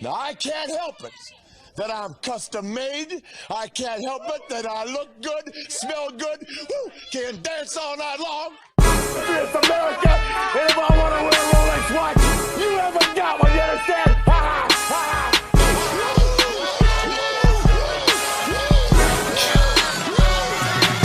Now, I can't help it that I'm custom made. I can't help it that I look good, smell good, can dance all night long. It's America, and if I want to wear a Rolex watch, you haven't got one, you understand? Ha ha, ha ha.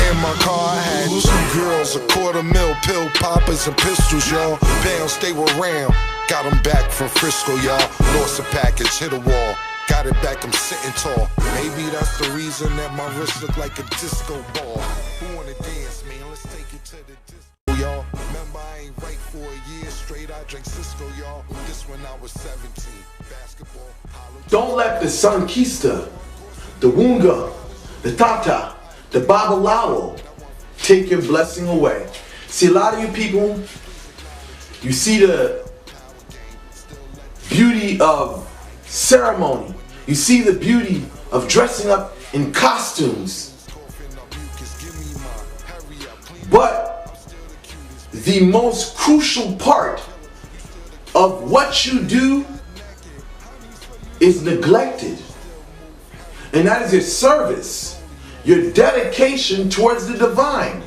In my car, I had 2 girls, a $250,000, pill poppers and pistols, y'all. Bounce, they were round. Got them back from Frisco, y'all. Lost a package, hit a wall. Got it back, I'm sitting tall. Maybe that's the reason that my wrist look like a disco ball. Who wanna dance, man? Let's take it to the disco, y'all. Remember, I ain't right for a year straight. I drank Cisco, y'all. This when I was 17. Basketball. Don't let the Sancista, the Houngan, the Tata, the Babalawo take your blessing away. See, a lot of you people, you see the beauty of ceremony. You see the beauty of dressing up in costumes. But the most crucial part of what you do is neglected. And that is your service, your dedication towards the divine.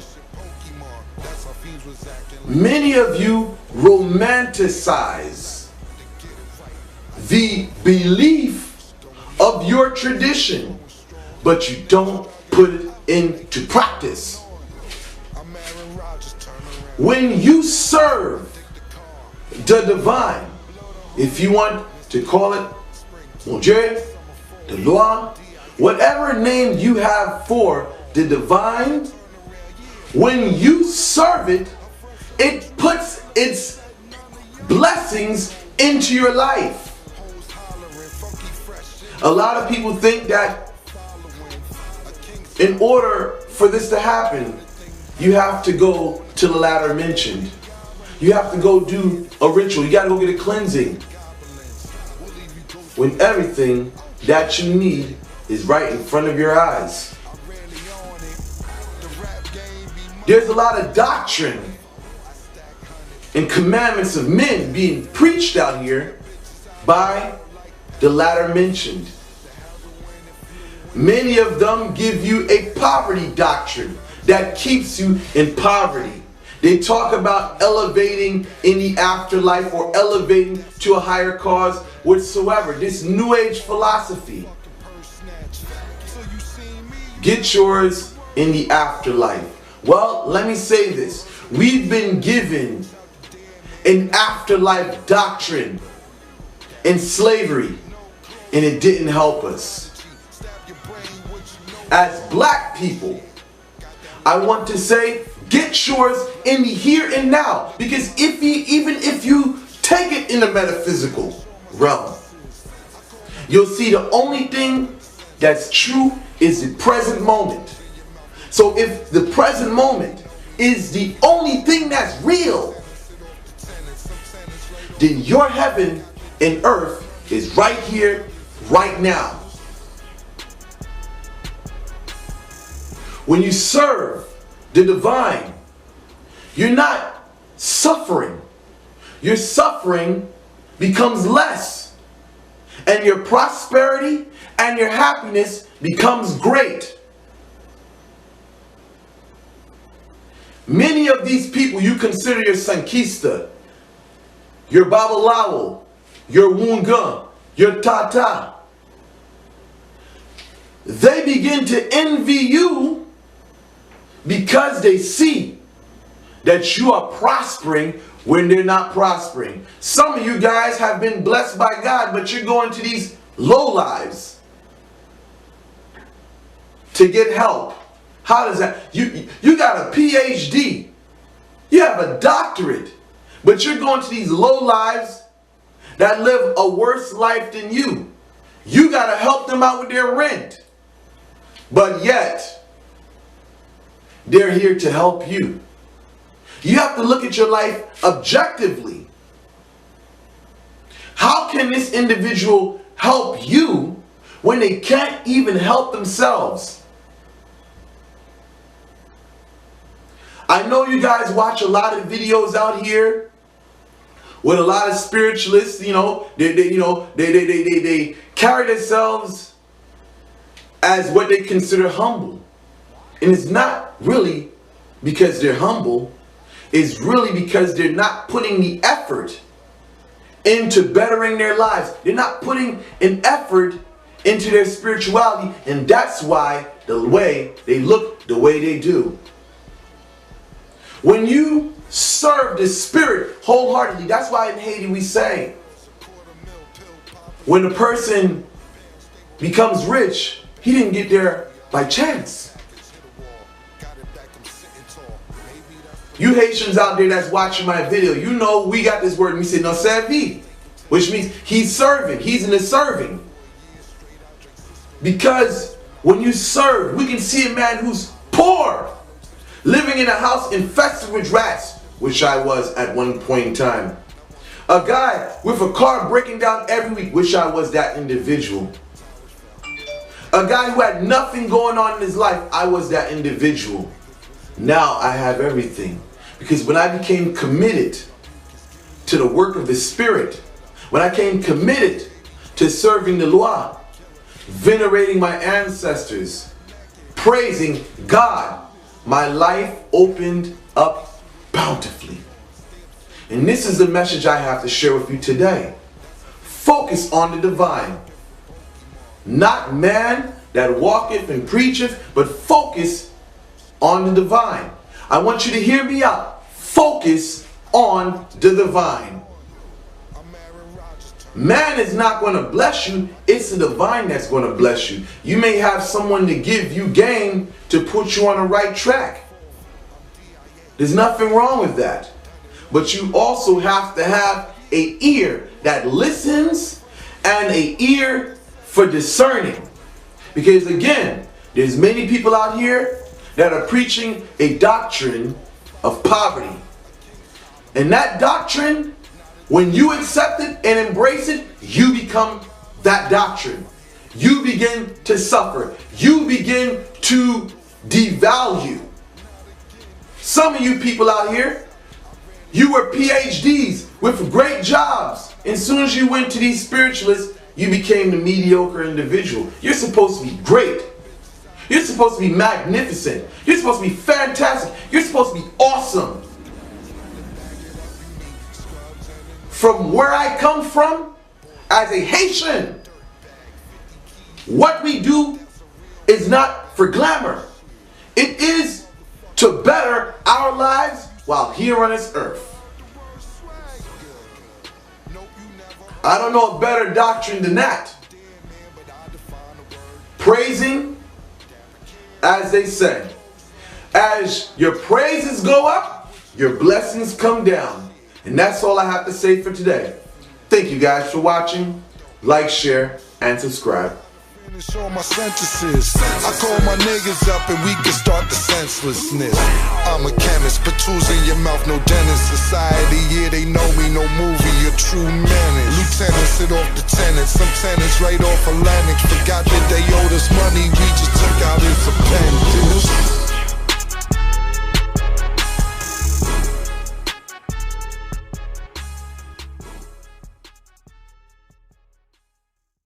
Many of you romanticize the belief of your tradition, but you don't put it into practice. When you serve the divine, if you want to call it Mon Dieu, the Loi, whatever name you have for the divine, when you serve it, it puts its blessings into your life. A lot of people think that in order for this to happen, you have to go to the ladder mentioned. You have to go do a ritual. You got to go get a cleansing. When everything that you need is right in front of your eyes. There's a lot of doctrine and commandments of men being preached out here by the latter mentioned. Many of them give you a poverty doctrine that keeps you in poverty. They talk about elevating in the afterlife or elevating to a higher cause whatsoever. This new age philosophy. Get yours in the afterlife. Well, let me say this. We've been given an afterlife doctrine in slavery, and it didn't help us. As black people, I want to say, get yours in the here and now. Because even if you take it in the metaphysical realm, you'll see the only thing that's true is the present moment. So if the present moment is the only thing that's real, then your heaven and earth is right here, right now. When you serve the divine, you're not suffering. Your suffering becomes less, and your prosperity and your happiness becomes great. Many of these people you consider your Sancista, your Babalawo, your Houngan, your Tata, they begin to envy you because they see that you are prospering when they're not prospering. Some of you guys have been blessed by God, but you're going to these low lives to get help. How does that? You got a PhD. You have a doctorate, but you're going to these low lives that live a worse life than you. You got to help them out with their rent. But yet, they're here to help you. You have to look at your life objectively. How can this individual help you when they can't even help themselves? I know you guys watch a lot of videos out here with a lot of spiritualists, you know, they carry themselves as what they consider humble. And it's not really because they're humble. It's really because they're not putting the effort into bettering their lives. They're not putting an effort into their spirituality, and that's why the way they look the way they do. When you serve the Spirit wholeheartedly, that's why in Haiti we say, when a person becomes rich, he didn't get there by chance. You Haitians out there that's watching my video, you know we got this word, we say no servi, which means he's serving, he's in the serving. Because when you serve, we can see a man who's poor, living in a house infested with rats, which I was at one point in time. A guy with a car breaking down every week, which I was that individual. A guy who had nothing going on in his life, I was that individual. Now I have everything. Because when I became committed to the work of the Spirit, when I became committed to serving the Lord, venerating my ancestors, praising God, my life opened up bountifully. And this is the message I have to share with you today. Focus on the divine. Not man that walketh and preacheth, but focus on the divine. I want you to hear me out. Focus on the divine. Man is not going to bless you. It's the divine that's going to bless you. You may have someone to give you game to put you on the right track. There's nothing wrong with that. But you also have to have an ear that listens and an ear for discerning. Because again, there's many people out here that are preaching a doctrine of poverty. And that doctrine, when you accept it and embrace it, you become that doctrine. You begin to suffer. You begin to devalue. Some of you people out here, you were PhDs with great jobs. And as soon as you went to these spiritualists, you became the mediocre individual. You're supposed to be great. You're supposed to be magnificent. You're supposed to be fantastic. You're supposed to be awesome. From where I come from, as a Haitian, what we do is not for glamour. It is to better our lives while here on this earth. I don't know a better doctrine than that. Praising, as they say, as your praises go up, your blessings come down. And that's all I have to say for today. Thank you guys for watching. Like, share, and subscribe. Finish all my sentences. I call my niggas up and we can start the senselessness. I'm a chemist, put tools in your mouth, no dentist. Society, yeah, they know me, no movie, a true menace. Lieutenants sit off the tenants, some tenants right off Atlantic. Forgot that they owed us money, we just took out